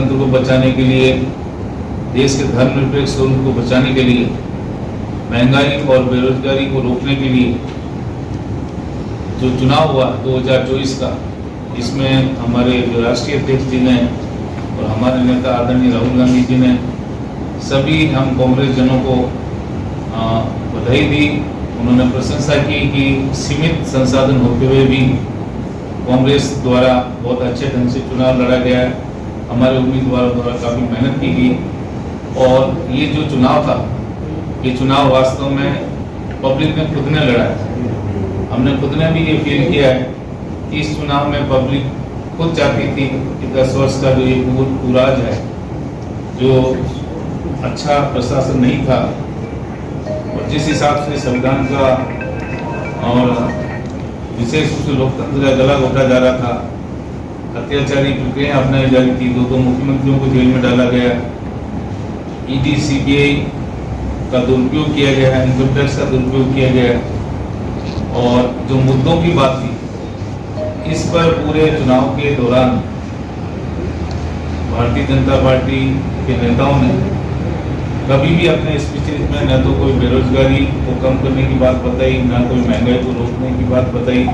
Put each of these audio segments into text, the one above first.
लोकतंत्र को बचाने के लिए, देश के धर्मनिरपेक्ष स्वरूप को बचाने के लिए, महंगाई और बेरोजगारी को रोकने के लिए जो चुनाव हुआ 2024 का, इसमें हमारे जो राष्ट्रीय अध्यक्ष जी ने और हमारे नेता आदरणीय राहुल गांधी जी ने सभी हम कांग्रेस जनों को बधाई दी। उन्होंने प्रशंसा की कि सीमित संसाधन होते हुए भी कांग्रेस द्वारा बहुत अच्छे ढंग से चुनाव लड़ा गया है। हमारे उम्मीदवारों द्वारा काफ़ी मेहनत की गई और ये जो चुनाव था, ये चुनाव वास्तव में पब्लिक ने खुद ने लड़ा है। हमने खुद ने भी ये फील किया है कि इस चुनाव में पब्लिक खुद चाहती थी कि 10 वर्ष का जो ये पूराज है, जो अच्छा प्रशासन नहीं था और जिस हिसाब से संविधान का और विशेष रूप से लोकतंत्र का गला घोटा जा रहा था, अत्याचारी प्रक्रिया अपनाई जा रही थी, 2 मुख्यमंत्रियों को जेल में डाला गया, ईडी सीबीआई का दुरुपयोग किया गया है, इनकम टैक्स का दुरुपयोग किया गया है और जो मुद्दों की बात थी, इस पर पूरे चुनाव के दौरान भारतीय जनता पार्टी के नेताओं ने कभी भी अपने स्पीचेज में न तो कोई बेरोजगारी को कम करने की बात बताई, न कोई महंगाई को रोकने की बात बताई।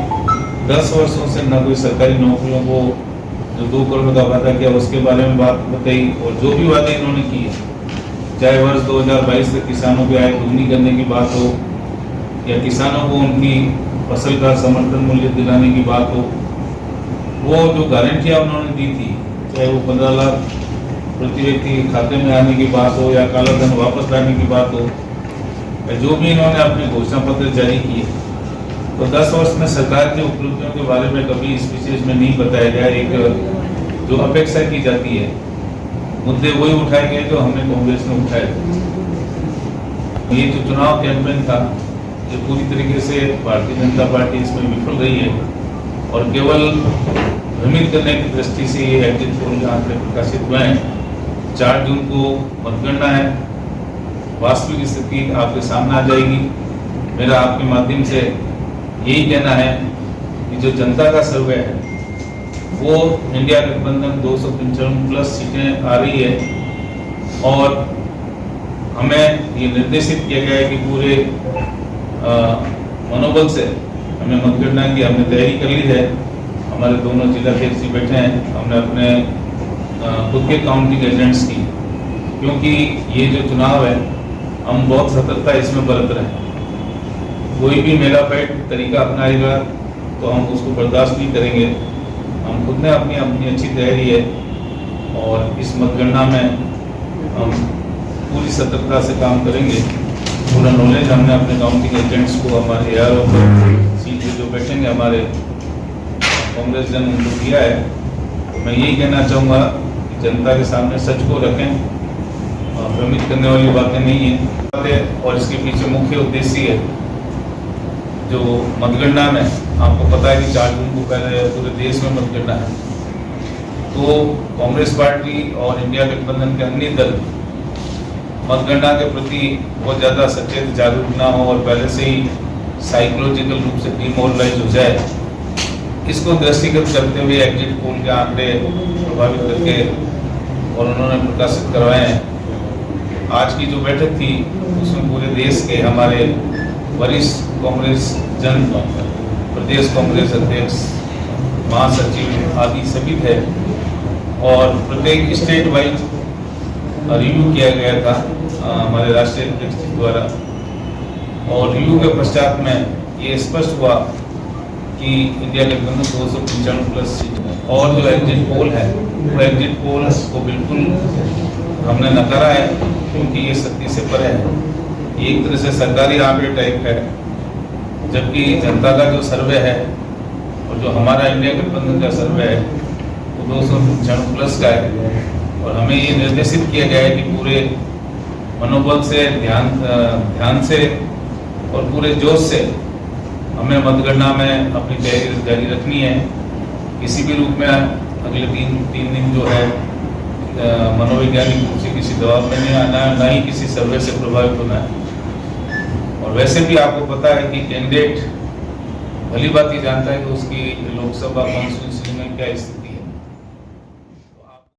10 वर्षों से न कोई सरकारी नौकरियों को जो 2 करोड़ का वादा किया उसके बारे में बात बताई और जो भी वादे इन्होंने किए, चाहे वर्ष 2022 तक किसानों की आय दोगुनी करने की बात हो या किसानों को उनकी फसल का समर्थन मूल्य दिलाने की बात हो, वो जो गारंटियाँ उन्होंने दी थी, चाहे वो 15 लाख प्रति व्यक्ति खाते में आने की बात हो या काला धन वापस लाने की बात हो, या जो भी इन्होंने अपने घोषणा पत्र जारी किए, तो 10 वर्ष में सरकार की उपलब्धियों के बारे में कभी स्पीचेज में नहीं बताया गया। एक जो अपेक्षा की जाती है, मुद्दे वही उठाए गए जो हमने कांग्रेस ने उठाए। ये जो चुनाव कैंपेन था, ये पूरी तरीके से भारतीय जनता पार्टी इसमें विफल रही है और केवल भ्रमित करने की दृष्टि से ये एग्जिट पोल के आंकड़े प्रकाशित हुए हैं। 4 जून को मतगणना है, वास्तविक स्थिति आपके सामने आ जाएगी। मेरा आपके माध्यम से यही कहना है कि जो जनता का सर्वे है वो इंडिया गठबंधन 295 प्लस सीटें आ रही है और हमें ये निर्देशित किया गया है कि पूरे मनोबल से हमें मतगणना की हमने तैयारी कर ली है। हमारे दोनों जिलाध्यक्ष जी बैठे हैं, हमने अपने खुद के काउंटिंग एजेंट्स की, क्योंकि ये जो चुनाव है हम बहुत सतर्कता इसमें बरत रहे हैं। कोई भी मेगाफाइट तरीका अपनाएगा तो हम उसको बर्दाश्त नहीं करेंगे। हम खुद ने अपनी अच्छी तैयारी है और इस मतगणना में हम पूरी सतर्कता से काम करेंगे। पूरा नॉलेज हमने अपने काउंटिंग एजेंट्स को, हमारे ARO सीट पे जो बैठेंगे हमारे कांग्रेस जन, उनको दिया है। तो मैं यही कहना चाहूँगा कि जनता के सामने सच को रखें, भ्रमित करने वाली बातें नहीं है। और इसके पीछे मुख्य उद्देश्य है जो मतगणना में आपको पता है कि 4 जून को पहले पूरे देश में मतगणना है, तो कांग्रेस पार्टी और इंडिया गठबंधन के अन्य दल मतगणना के प्रति बहुत ज़्यादा सचेत जागरूक ना हो और पहले से ही साइकोलॉजिकल रूप से डिमोरलाइज हो जाए, इसको दृष्टिगत करते हुए एग्जिट पोल के आंकड़े प्रभावित करके और उन्होंने प्रकाशित करवाए हैं। आज की जो बैठक थी उसमें पूरे देश के हमारे वरिष्ठ कांग्रेस जन, प्रदेश कांग्रेस अध्यक्ष, महासचिव आदि सभी थे और प्रत्येक स्टेट वाइज रिव्यू किया गया था हमारे राष्ट्रीय अध्यक्ष द्वारा। और रिव्यू के पश्चात में ये स्पष्ट हुआ कि इंडिया गठबंधन 295 प्लस सीट है और जो एग्जिट पोल है वो एग्जिट पोल को बिल्कुल हमने नकारा है, क्योंकि ये सत्य से परे है। ये एक तरह से सरकारी आंकड़े टाइप है, जबकि जनता का जो सर्वे है और जो हमारा इंडिया गठबंधन का सर्वे है वो 295 प्लस का है। और हमें ये निर्देशित किया गया है कि पूरे मनोबल से, ध्यान से और पूरे जोश से हमें मतगणना में अपनी तैयारी जारी रखनी है। किसी भी रूप में अगले तीन दिन जो है मनोवैज्ञानिक रूप से किसी दबाव में नहीं आना है, ना ही किसी सर्वे से प्रभावित होना है। और वैसे भी आपको पता है कि कैंडिडेट भली बात ही जानता है कि उसकी लोकसभा कॉन्स्टिट्यूंसी में क्या स्थिति